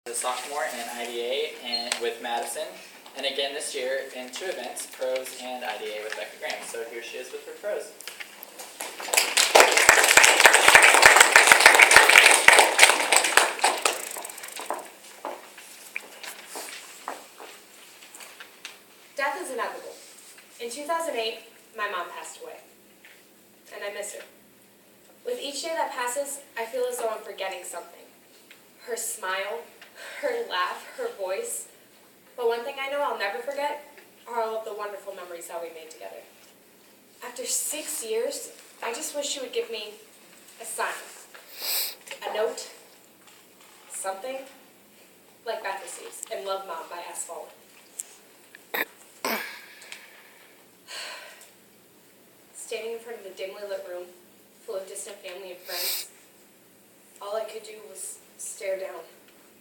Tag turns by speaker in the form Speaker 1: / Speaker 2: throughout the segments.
Speaker 1: A sophomore in IDA and with Madison, and again this year in 2 events, pros and IDA with Becca Graham. So here she is with her pros.
Speaker 2: Death is inevitable. In 2008, my mom passed away, and I miss her. With each day that passes, I feel as though I'm forgetting something. Her smile, her laugh, her voice. But one thing I know I'll never forget are all of the wonderful memories that we made together. After 6 years, I just wish she would give me a sign, a note, something like Beth receives in Love Mom by Asphalt. Standing in front of the dimly lit room, full of distant family and friends, all I could do was stare down,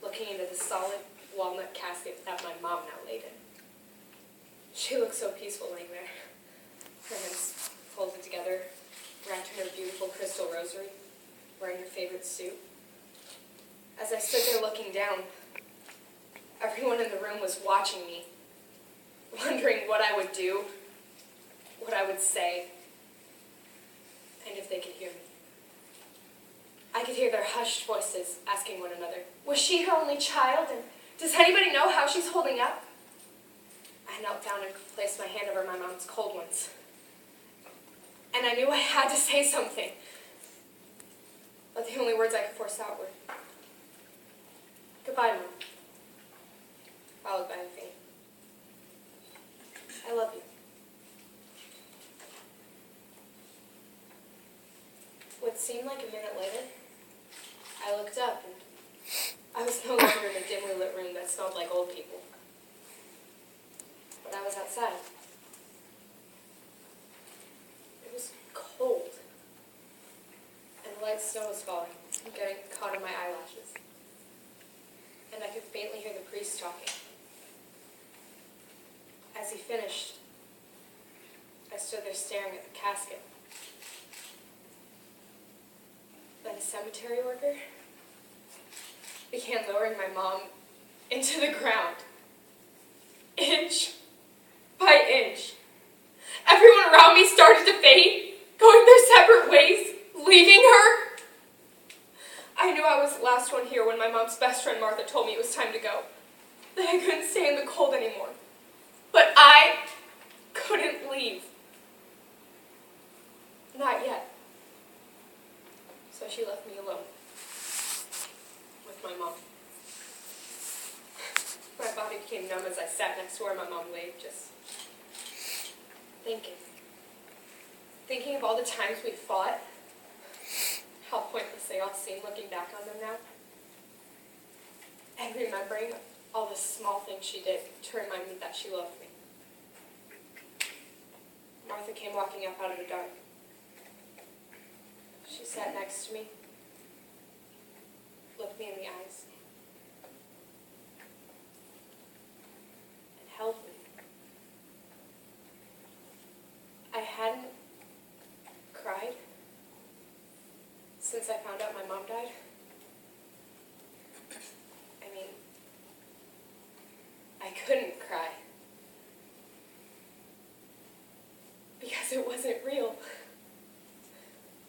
Speaker 2: looking into the solid walnut casket that my mom now laid in. She looked so peaceful laying there, her hands folded together, wrapped in her beautiful crystal rosary, wearing her favorite suit. As I stood there looking down, everyone in the room was watching me, wondering what I would do, what I would say, and if they could hear me. I could hear their hushed voices asking one another, was she her only child, and does anybody know how she's holding up? I knelt down and placed my hand over my mom's cold ones. And I knew I had to say something. But the only words I could force out were, goodbye, Mom, followed by a faint, I love you. What seemed like a minute later, I looked up and I was no longer in a dimly lit room that smelled like old people. But I was outside. It was cold. And the light snow was falling, getting caught in my eyelashes. And I could faintly hear the priest talking. As he finished, I stood there staring at the casket. Then a cemetery worker began lowering my mom into the ground, inch by inch. Everyone around me started to fade, going their separate ways, leaving her. I knew I was the last one here when my mom's best friend Martha told me it was time to go, that I couldn't stay in the cold anymore. But I couldn't leave. Not yet. So she left me alone with my mom. My body became numb as I sat next to where my mom lay, just thinking. Thinking of all the times we fought, how pointless they all seem looking back on them now. And remembering all the small things she did to remind me that she loved me. Martha came walking up out of the dark. She sat next to me, looked me in the eyes, and held me. I hadn't cried since I found out my mom died. I mean, I couldn't cry because it wasn't real.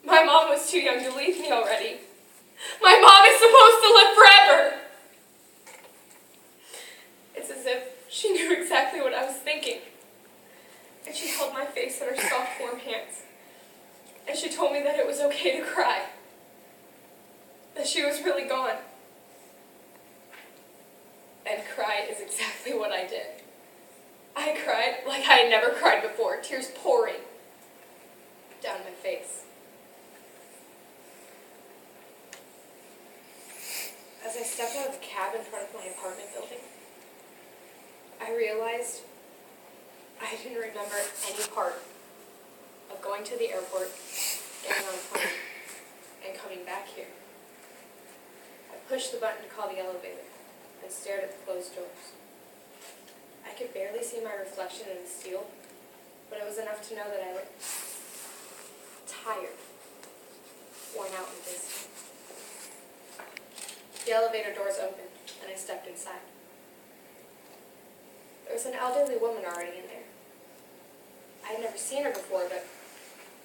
Speaker 2: My mom was too young to leave me already. My mom is supposed to live forever. It's as if she knew exactly what I was thinking. And she held my face in her soft, warm hands. And she told me that it was okay to cry. That she was really gone. And cry is exactly what I did. I cried like I had never cried before, tears pouring down my face. As I stepped out of the cab in front of my apartment building, I realized I didn't remember any part of going to the airport, getting on a plane, and coming back here. I pushed the button to call the elevator and stared at the closed doors. I could barely see my reflection in the steel, but it was enough to know that I looked tired, worn out and dizzy. The elevator doors opened, and and I stepped inside. There was an elderly woman already in there. I had never seen her before, but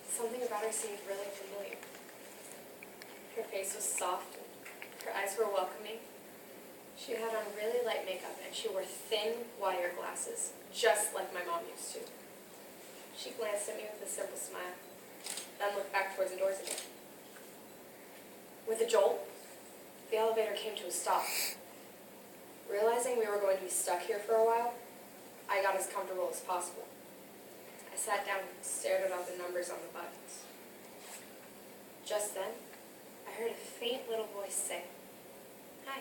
Speaker 2: something about her seemed really familiar. Her face was soft, and her eyes were welcoming. She had on really light makeup, and she wore thin wire glasses, just like my mom used to. She glanced at me with a simple smile, then looked back towards the doors again. With a jolt, the elevator came to a stop. Realizing we were going to be stuck here for a while, I got as comfortable as possible. I sat down and stared at all the numbers on the buttons. Just then, I heard a faint little voice say, "Hi,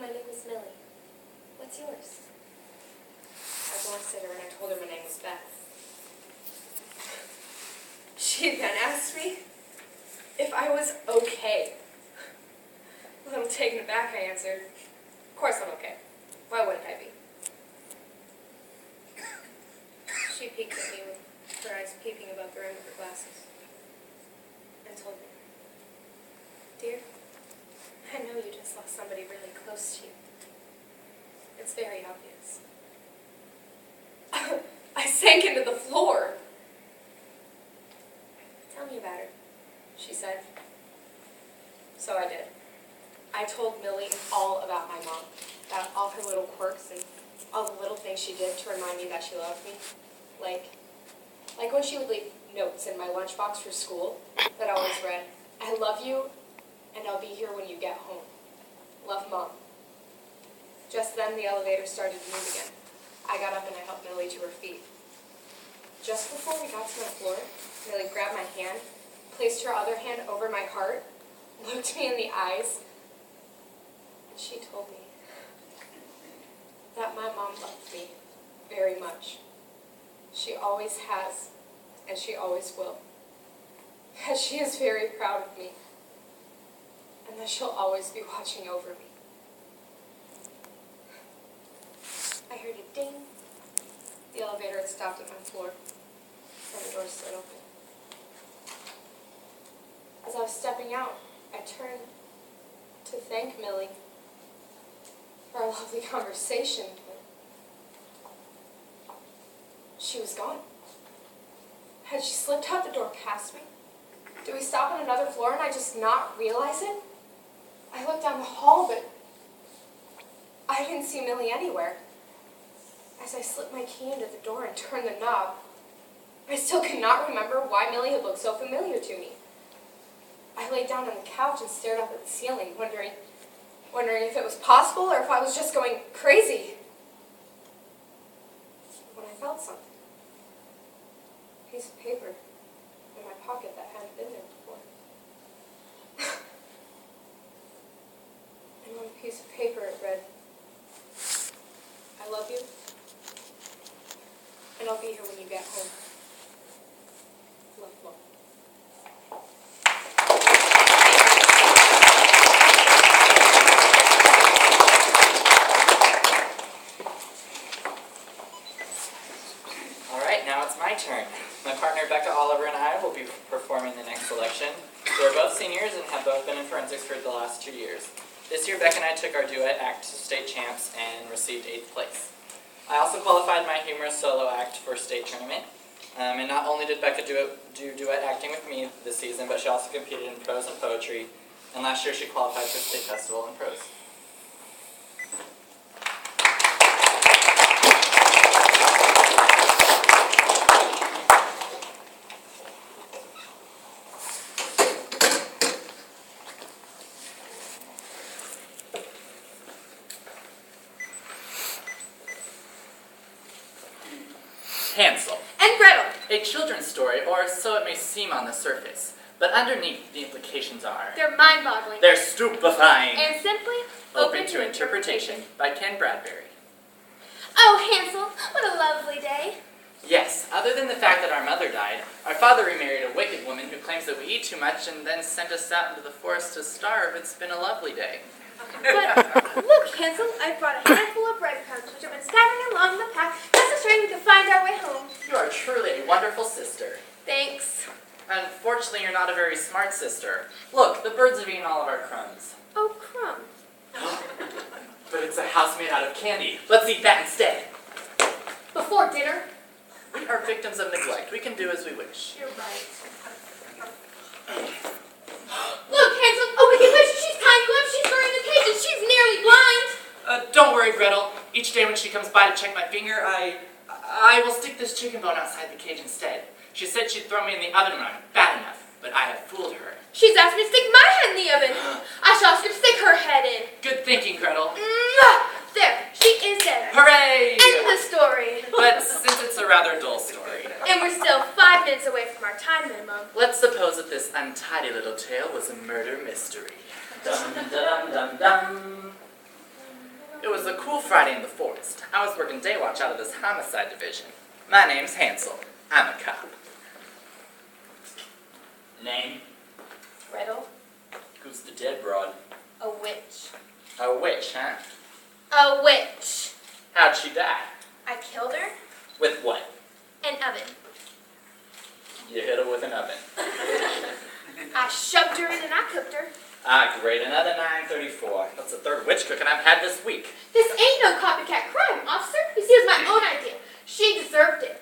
Speaker 2: my name is Millie. What's yours?" I glanced at her and I told her my name was Beth. She then asked me if I was okay. A little taken aback, I answered, "Of course I'm okay. Why wouldn't I be?" She peeked at me with her eyes peeping above the rim of her glasses and told me, "Dear, I know you just lost somebody really close to you. It's very obvious." I sank into the floor. "Tell me about her," she said. So I did. I told Millie all about my mom, about all her little quirks and all the little things she did to remind me that she loved me. Like when she would leave notes in my lunchbox for school that always read, "I love you, and I'll be here when you get home. Love, Mom." Just then, the elevator started to move again. I got up and I helped Millie to her feet. Just before we got to my floor, Millie grabbed my hand, placed her other hand over my heart, looked me in the eyes, and she told me that my mom loved me very much. She always has, and she always will. That she is very proud of me, and that she'll always be watching over me. I heard a ding. The elevator had stopped at my floor, and the door slid open. As I was stepping out, I turned to thank Millie for our lovely conversation, but she was gone. Had she slipped out the door past me? Did we stop on another floor and I just not realize it? I looked down the hall, but I didn't see Millie anywhere. As I slipped my key into the door and turned the knob, I still could not remember why Millie had looked so familiar to me. I lay down on the couch and stared up at the ceiling, wondering if it was possible or if I was just going crazy. When I felt something. A piece of paper in my pocket that hadn't been there before. And on the piece of paper it read, "I love you, and I'll be here when you get home. Love, Mom."
Speaker 1: Now it's my turn. My partner Becca Oliver and I will be performing the next selection. We're both seniors and have both been in forensics for the last 2 years. This year Becca and I took our duet act to state champs and received 8th place. I also qualified my humorous solo act for state tournament. And not only did Becca do duet acting with me this season, but she also competed in prose and poetry. And last year she qualified for state festival in prose.
Speaker 3: Hansel.
Speaker 2: And Gretel.
Speaker 3: A children's story, or so it may seem on the surface. But underneath, the implications are...
Speaker 4: They're mind-boggling.
Speaker 3: They're stupefying.
Speaker 4: And simply
Speaker 3: Open to interpretation by Ken Bradbury.
Speaker 4: Oh, Hansel, what a lovely day.
Speaker 3: Yes, other than the fact that our mother died, our father remarried a wicked woman who claims that we eat too much and then sent us out into the forest to starve. It's been a lovely day.
Speaker 4: But look, Hansel, I've brought a handful of breadcrumbs which have been scattering along the path, just so we can find our way home.
Speaker 3: You are truly a wonderful sister.
Speaker 4: Thanks.
Speaker 3: Unfortunately, you're not a very smart sister. Look, the birds have eaten all of our crumbs.
Speaker 4: Oh, Crumb.
Speaker 3: But it's a house made out of candy. Let's eat that instead.
Speaker 2: Before dinner?
Speaker 3: We are victims of neglect. We can do as we wish.
Speaker 2: You're right.
Speaker 4: Look, Hansel, a wicked witch. She's tying you up. She's burning the cage, and she's nearly blind.
Speaker 3: Don't worry, Gretel. Each day when she comes by to check my finger, I will stick this chicken bone outside the cage instead. She said she'd throw me in the oven when I'm fat enough, but I have fooled her.
Speaker 4: She's asked me to stick my head in the oven. I shall ask her to stick her head in.
Speaker 3: Good thinking, Gretel.
Speaker 4: There, she is dead.
Speaker 3: Hooray!
Speaker 4: End the story.
Speaker 3: But since it's a rather dull story,
Speaker 4: And we're still 5 minutes away from our time minimum.
Speaker 3: let's suppose that this untidy little tale was a murder mystery. Dum dum dum dum. It was a cool Friday in the forest. I was working day watch out of this homicide division. My name's Hansel. I'm a cop. Name?
Speaker 4: Gretel,
Speaker 3: Who's the dead broad?
Speaker 4: a witch.
Speaker 3: A witch, huh?
Speaker 4: A witch.
Speaker 3: How'd she die?
Speaker 4: I killed her.
Speaker 3: With what?
Speaker 4: An oven.
Speaker 3: You hit her with an oven.
Speaker 4: I shoved her in and I cooked her.
Speaker 3: Ah, great. Another 934. That's the third witch cooking I've had this week.
Speaker 4: This ain't no copycat crime, officer. You see, it was my own idea. She deserved it.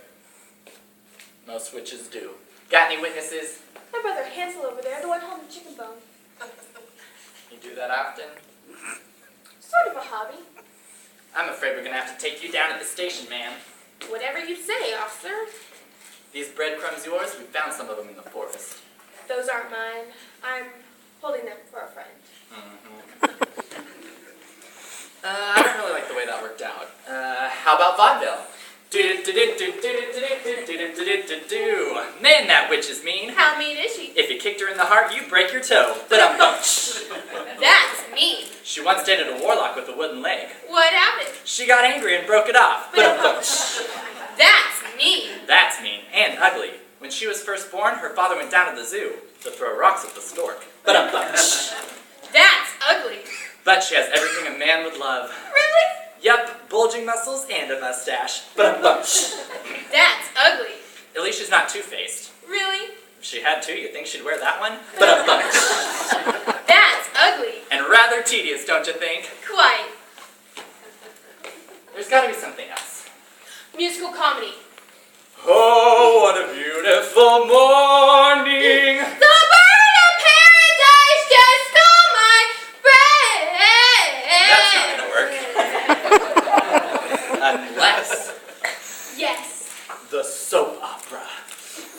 Speaker 3: Most witches do. Got any witnesses?
Speaker 4: My brother Hansel over there, the one holding the chicken bone.
Speaker 3: You do that often?
Speaker 4: Sort of a hobby.
Speaker 3: I'm afraid we're gonna have to take you down to the station, ma'am.
Speaker 4: Whatever you say, officer.
Speaker 3: These breadcrumbs yours? We found some of them in the forest.
Speaker 4: Those aren't mine. I'm holding them for a friend.
Speaker 3: I don't really like the way that worked out. How about vaudeville? Man, that witch is mean.
Speaker 4: How mean is she?
Speaker 3: If you kicked her in the heart, you break your toe.
Speaker 4: That's mean.
Speaker 3: She once dated a warlock with a wooden leg.
Speaker 4: What happened?
Speaker 3: She got angry and broke it off.
Speaker 4: That's mean.
Speaker 3: That's mean and ugly. When she was first born, her father went down to the zoo to throw rocks at the stork.
Speaker 4: That's ugly.
Speaker 3: But she has everything a man would love.
Speaker 4: Really?
Speaker 3: Yup, bulging muscles and a mustache. That's
Speaker 4: That's ugly.
Speaker 3: At least she's not two-faced.
Speaker 4: Really?
Speaker 3: If she had to, you'd think she'd wear that one.
Speaker 4: That's ugly.
Speaker 3: And rather tedious, don't you think?
Speaker 4: Quite.
Speaker 3: There's gotta be something else.
Speaker 4: Musical comedy.
Speaker 3: Oh, what a beautiful morning!
Speaker 4: The bird of paradise just stole my breath.
Speaker 3: That's not gonna work. Unless
Speaker 4: Yes.
Speaker 3: the soap opera.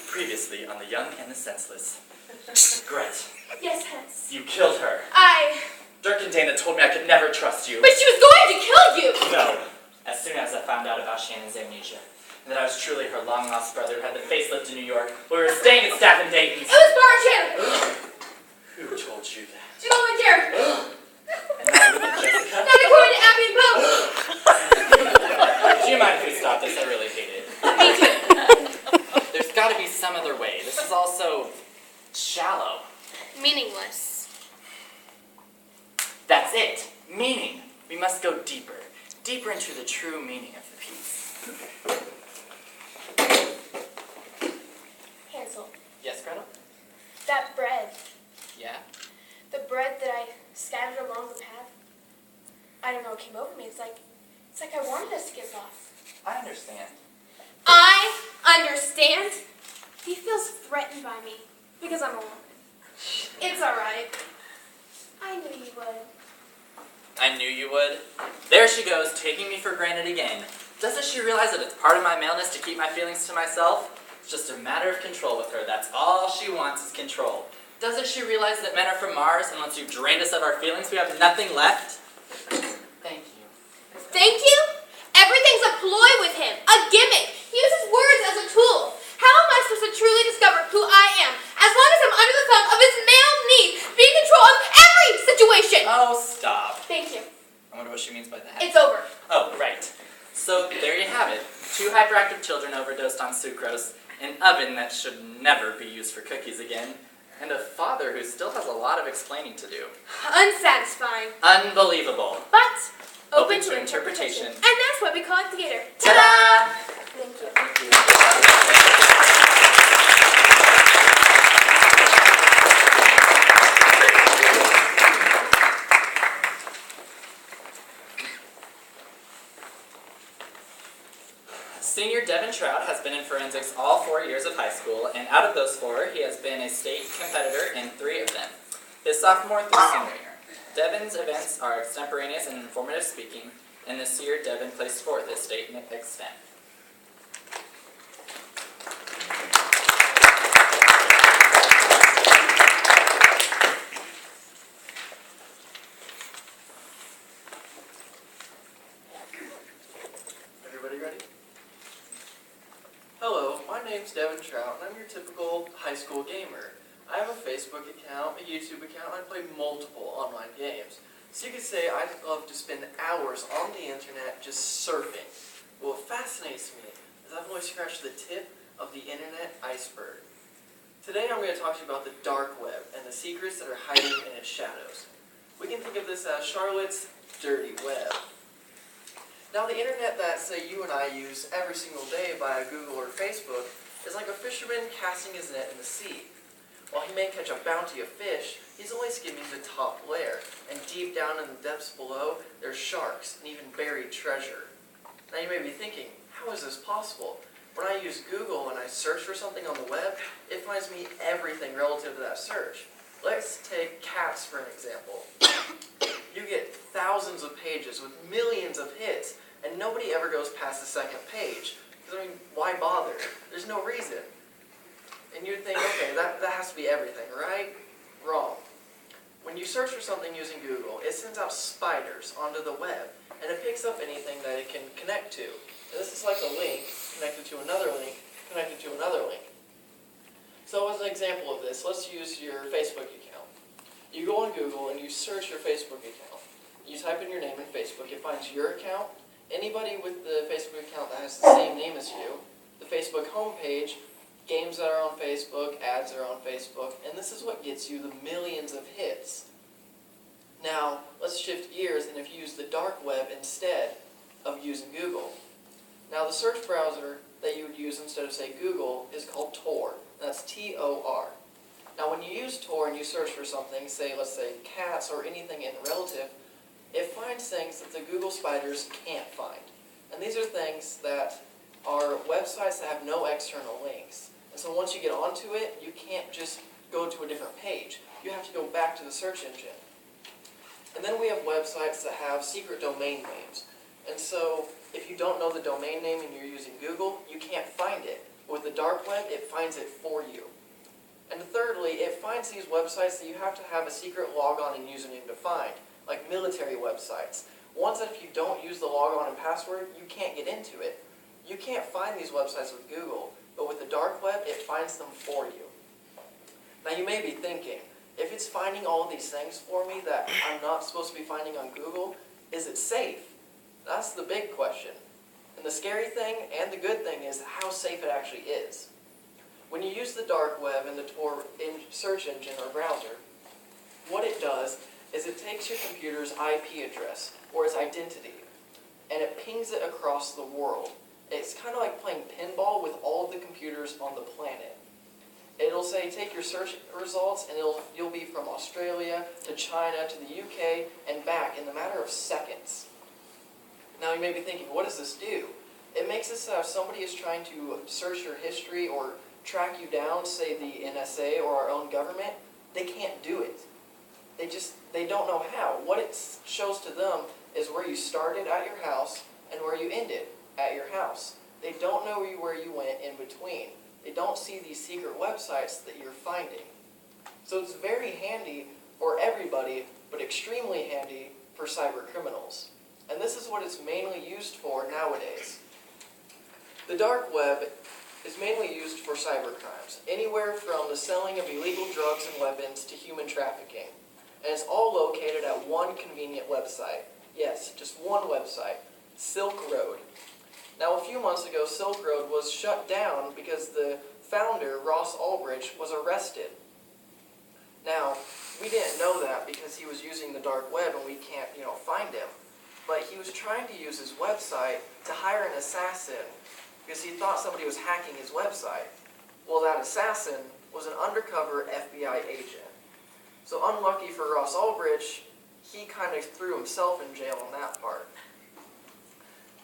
Speaker 3: Previously on The Young and the Senseless. Gret,
Speaker 4: Yes, Hans.
Speaker 3: you killed her.
Speaker 4: But
Speaker 3: Dirk and Dana told me I could never trust you.
Speaker 4: she was going to kill you.
Speaker 3: No. As soon as I found out about Shannon's amnesia, and that I was truly her long-lost brother who had the facelift in New York, we were staying at Staff and Dayton's.
Speaker 4: It was Bar Shannon.
Speaker 3: Who told you that?
Speaker 4: Jill and Jared.
Speaker 3: And now look at Jessica.
Speaker 4: Now they're going to Abby and Bo.
Speaker 3: Do you mind if we stop this? I really hate it.
Speaker 4: Me too.
Speaker 3: There's got to be some other way. This is all so shallow.
Speaker 4: Meaningless.
Speaker 3: That's it. Meaning. We must go deeper. Deeper into the true meaning of the piece.
Speaker 4: Hansel,
Speaker 3: Yes, Gretel?
Speaker 4: that bread,
Speaker 3: Yeah?
Speaker 4: the bread that I scattered along the path, I don't know what came over me. It's like I wanted us to get lost.
Speaker 3: I understand.
Speaker 4: I understand. He feels threatened by me because I'm a woman. It's alright. I knew you would.
Speaker 3: I knew you would. There she goes, taking me for granted again. Doesn't she realize that it's part of my maleness to keep my feelings to myself? It's just a matter of control with her. That's all she wants is control. Doesn't she realize that men are from Mars, and once you've drained us of our feelings, we have nothing left? Thank you.
Speaker 4: Thank you? Everything's a ploy with him, a gimmick. He uses words as a tool. How am I supposed to truly discover who I am as long as I'm under the thumb of his male need, being in control of every situation?
Speaker 3: Oh, stop.
Speaker 4: Thank you.
Speaker 3: I wonder what she means by that.
Speaker 4: It's over.
Speaker 3: Oh, right. So there you have it. 2 hyperactive children overdosed on sucrose, an oven that should never be used for cookies again, and a father who still has a lot of explaining to do.
Speaker 4: Unsatisfying,
Speaker 3: Unbelievable.
Speaker 4: but
Speaker 3: Open to interpretation.
Speaker 4: And that's why we call it theater.
Speaker 3: Ta-da!
Speaker 4: Thank you.
Speaker 3: Senior Devin Trout has been in forensics all 4 years of high school, and out of those 4, he has been a state competitor in 3 of them, his sophomore through senior year. Devin's events are extemporaneous and informative speaking, and this year Devin placed 4th at state in extent.
Speaker 5: Everybody ready? Hello, my name's Devin Trout, and I'm your typical high school gamer. I have a Facebook account, a YouTube account, and I play multiple online games. So you could say I love to spend hours on the internet just surfing. What fascinates me is I've only scratched the tip of the internet iceberg. Today I'm going to talk to you about the dark web and the secrets that are hiding in its shadows. We can think of this as Charlotte's dirty web. Now the internet that, say, you and I use every single day via Google or Facebook is like a fisherman casting his net in the sea. While he may catch a bounty of fish, he's only skimming the top layer, and deep down in the depths below, there's sharks and even buried treasure. Now you may be thinking, how is this possible? When I use Google and I search for something on the web, it finds me everything relative to that search. Let's take cats for an example. You get thousands of pages with millions of hits, and nobody ever goes past the second page. Because, I mean, why bother? There's no reason. And you'd think, okay, that has to be everything, right? Wrong. When you search for something using Google, it sends out spiders onto the web, and it picks up anything that it can connect to. And this is like a link connected to another link, connected to another link. So as an example of this, let's use your Facebook account. You go on Google and you search your Facebook account. You type in your name in Facebook, it finds your account, anybody with the Facebook account that has the same name as you, the Facebook homepage, games that are on Facebook, ads that are on Facebook, and this is what gets you the millions of hits. Now, let's shift gears, and if you use the dark web instead of using Google. Now, the search browser that you would use instead of, say, Google is called Tor. That's T-O-R. Now, when you use Tor and you search for something, say, let's say, cats or anything in relative, it finds things that the Google spiders can't find. And these are things that are websites that have no external links. And so once you get onto it, you can't just go to a different page. You have to go back to the search engine. And then we have websites that have secret domain names. And so if you don't know the domain name and you're using Google, you can't find it. With the dark web, it finds it for you. And thirdly, it finds these websites that you have to have a secret logon and username to find, like military websites. Ones that if you don't use the logon and password, you can't get into it. You can't find these websites with Google, but with the dark web, it finds them for you. Now you may be thinking, if it's finding all of these things for me that I'm not supposed to be finding on Google, is it safe? That's the big question. And the scary thing and the good thing is how safe it actually is. When you use the dark web in the Tor search engine or browser, what it does is it takes your computer's IP address, or its identity, and it pings it across the world. It's kind of like playing pinball with all of the computers on the planet. It'll say, take your search results, and you'll be from Australia to China to the UK and back in the matter of seconds. Now you may be thinking, what does this do? It makes it so if somebody is trying to search your history or track you down, say the NSA or our own government, they can't do it. They don't know how. What it shows to them is where you started at your house and where you ended at your house. They don't know where you went in between. They don't see these secret websites that you're finding. So it's very handy for everybody, but extremely handy for cyber criminals. And this is what it's mainly used for nowadays. The dark web is mainly used for cyber crimes, anywhere from the selling of illegal drugs and weapons to human trafficking. And it's all located at one convenient website. Yes, just one website, Silk Road. Now, a few months ago, Silk Road was shut down because the founder, Ross Ulbricht, was arrested. Now, we didn't know that because he was using the dark web and we can't, find him. But he was trying to use his website to hire an assassin because he thought somebody was hacking his website. Well, that assassin was an undercover FBI agent. So unlucky for Ross Ulbricht, he kind of threw himself in jail on that part.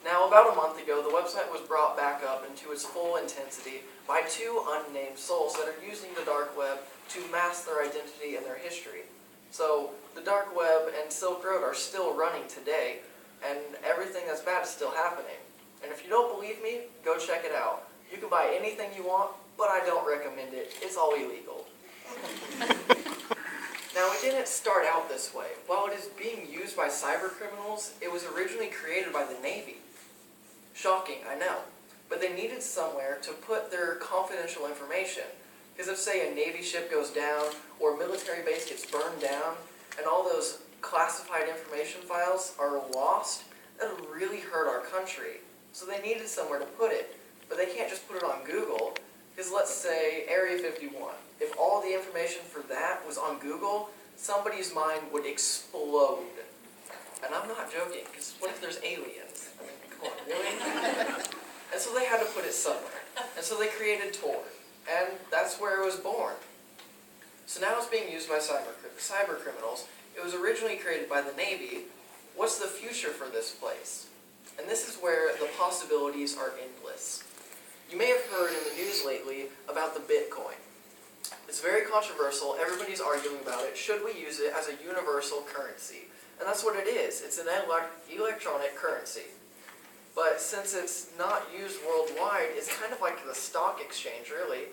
Speaker 5: Now, about a month ago, the website was brought back up into its full intensity by two unnamed souls that are using the dark web to mask their identity and their history. So, the dark web and Silk Road are still running today, and everything that's bad is still happening. And if you don't believe me, go check it out. You can buy anything you want, but I don't recommend it. It's all illegal. Now, it didn't start out this way. While it is being used by cyber criminals, it was originally created by the Navy. Shocking, I know. But they needed somewhere to put their confidential information. Because if, say, a Navy ship goes down, or a military base gets burned down, and all those classified information files are lost, that would really hurt our country. So they needed somewhere to put it. But they can't just put it on Google, because let's say Area 51. If all the information for that was on Google, somebody's mind would explode. And I'm not joking, because what if there's aliens? I mean, come on, really? And so they had to put it somewhere. And so they created Tor. And that's where it was born. So now it's being used by cyber criminals. It was originally created by the Navy. What's the future for this place? And this is where the possibilities are endless. You may have heard in the news lately about the Bitcoin. It's very controversial. Everybody's arguing about it. Should we use it as a universal currency? And that's what it is. It's an electronic currency. But since it's not used worldwide, it's kind of like the stock exchange, really.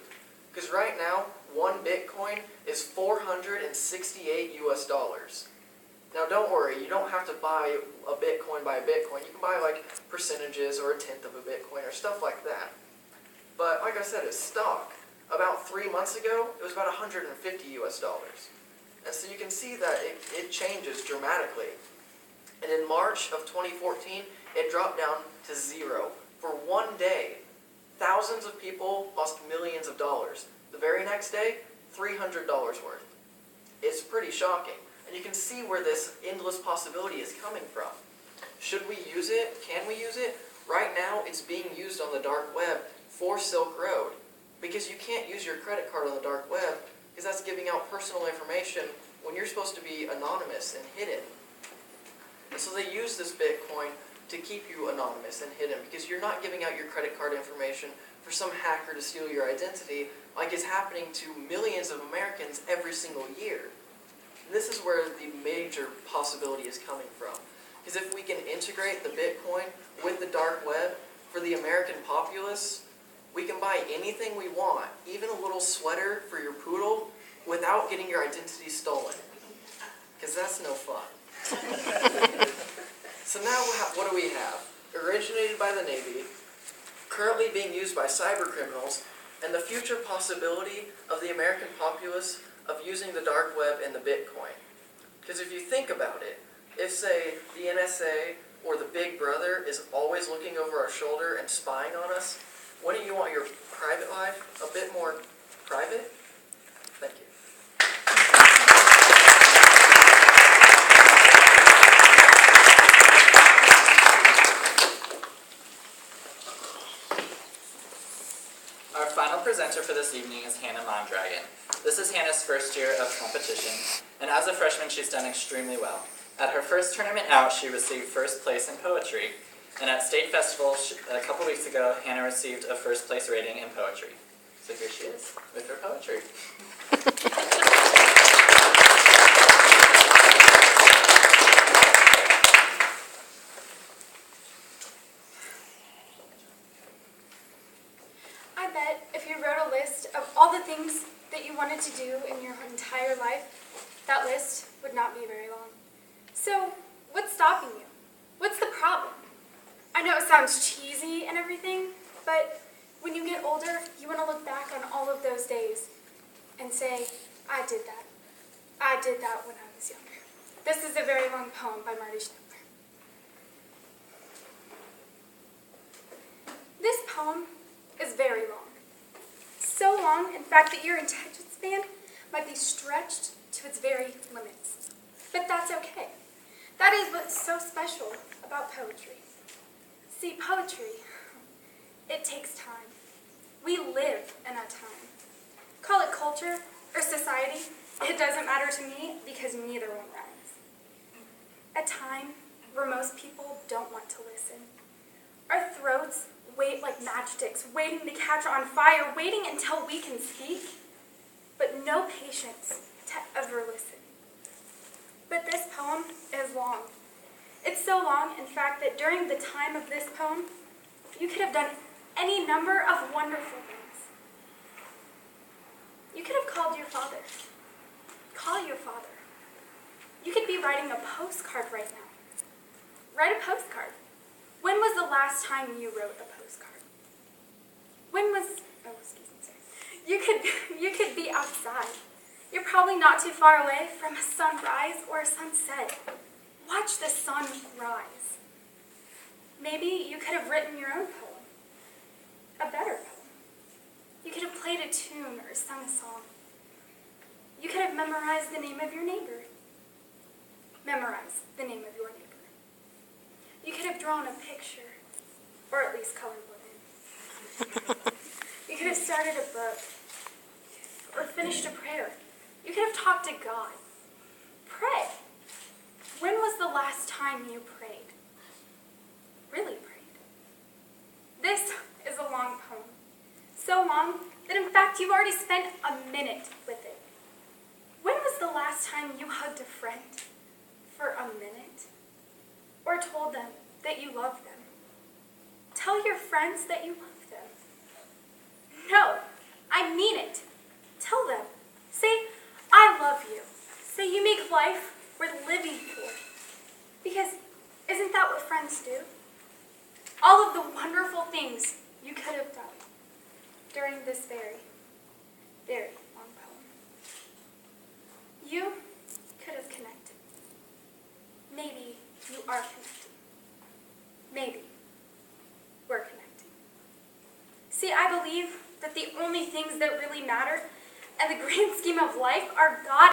Speaker 5: Because right now, one Bitcoin is $468 US. Now don't worry, you don't have to buy a Bitcoin by a Bitcoin. You can buy like percentages or a tenth of a Bitcoin or stuff like that. But like I said, it's stock. About 3 months ago, it was about $150 US. And so you can see that it changes dramatically. And in March of 2014, it dropped down to zero. For one day, thousands of people lost millions of dollars. The very next day, $300 worth. It's pretty shocking. And you can see where this endless possibility is coming from. Should we use it? Can we use it? Right now, it's being used on the dark web for Silk Road. Because you can't use your credit card on the dark web, because that's giving out personal information when you're supposed to be anonymous and hidden. And so they use this Bitcoin to keep you anonymous and hidden, because you're not giving out your credit card information for some hacker to steal your identity, like is happening to millions of Americans every single year. And this is where the major possibility is coming from. Because if we can integrate the Bitcoin with the dark web for the American populace, we can buy anything we want, even a little sweater for your poodle, without getting your identity stolen. Because that's no fun. So now what do we have? Originated by the Navy, currently being used by cyber criminals, and the future possibility of the American populace of using the dark web and the Bitcoin. Because if you think about it, if, say, the NSA or the Big Brother is always looking over our shoulder and spying on us, wouldn't you want your private life a bit more private? Thank you.
Speaker 1: Our final presenter for this evening is Hannah Mondragon. This is Hannah's first year of competition, and as a freshman she's done extremely well. At her first tournament out, she received first place in poetry, and at State Festival a couple weeks ago, Hannah received a first place rating in poetry. So here she is with her poetry.
Speaker 6: I bet if you wrote a list of all the things that you wanted to do in your entire life, that list would not be very long. So, what's stopping you? What's the problem? I know it sounds cheesy and everything, but when you get older, you want to look back on all of those days and say, I did that. I did that when I was younger. This is a very long poem by Marty Schneppler. This poem is very long. So long, in fact, that your attention span might be stretched to its very limits. But that's okay. That is what's so special about poetry. See, poetry, it takes time. We live in a time. Call it culture or society, it doesn't matter to me because neither one rhymes. A time where most people don't want to listen, Our throats wait like matchsticks, waiting to catch on fire, waiting until we can speak, but no patience to ever listen. But this poem is long. It's so long, in fact, that during the time of this poem, you could have done any number of wonderful things. You could have called your father. Call your father. You could be writing a postcard right now. Write a postcard. When was the last time you wrote a postcard? You could be outside. You're probably not too far away from a sunrise or a sunset. Watch the sun rise. Maybe you could have written your own poem, a better poem. You could have played a tune or sung a song. You could have memorized the name of your neighbor. Memorize the name of your neighbor. You could have drawn a picture, or at least colored one in. You could have started a book, or finished a prayer. You could have talked to God. Pray. When was the last time you prayed? Really prayed? This is a long poem. So long that in fact you've already spent a minute with it. When was the last time you hugged a friend for a minute? Or told them that you love them? Tell your friends that you love them. No, I mean it. Tell them. Say, I love you. Say you make life worth living for. Because isn't that what friends do? All of the wonderful things you could have done during this very, very long poem. You could have connected. Maybe you are connected. Maybe we're connecting. See, I believe that the only things that really matter in the grand scheme of life are God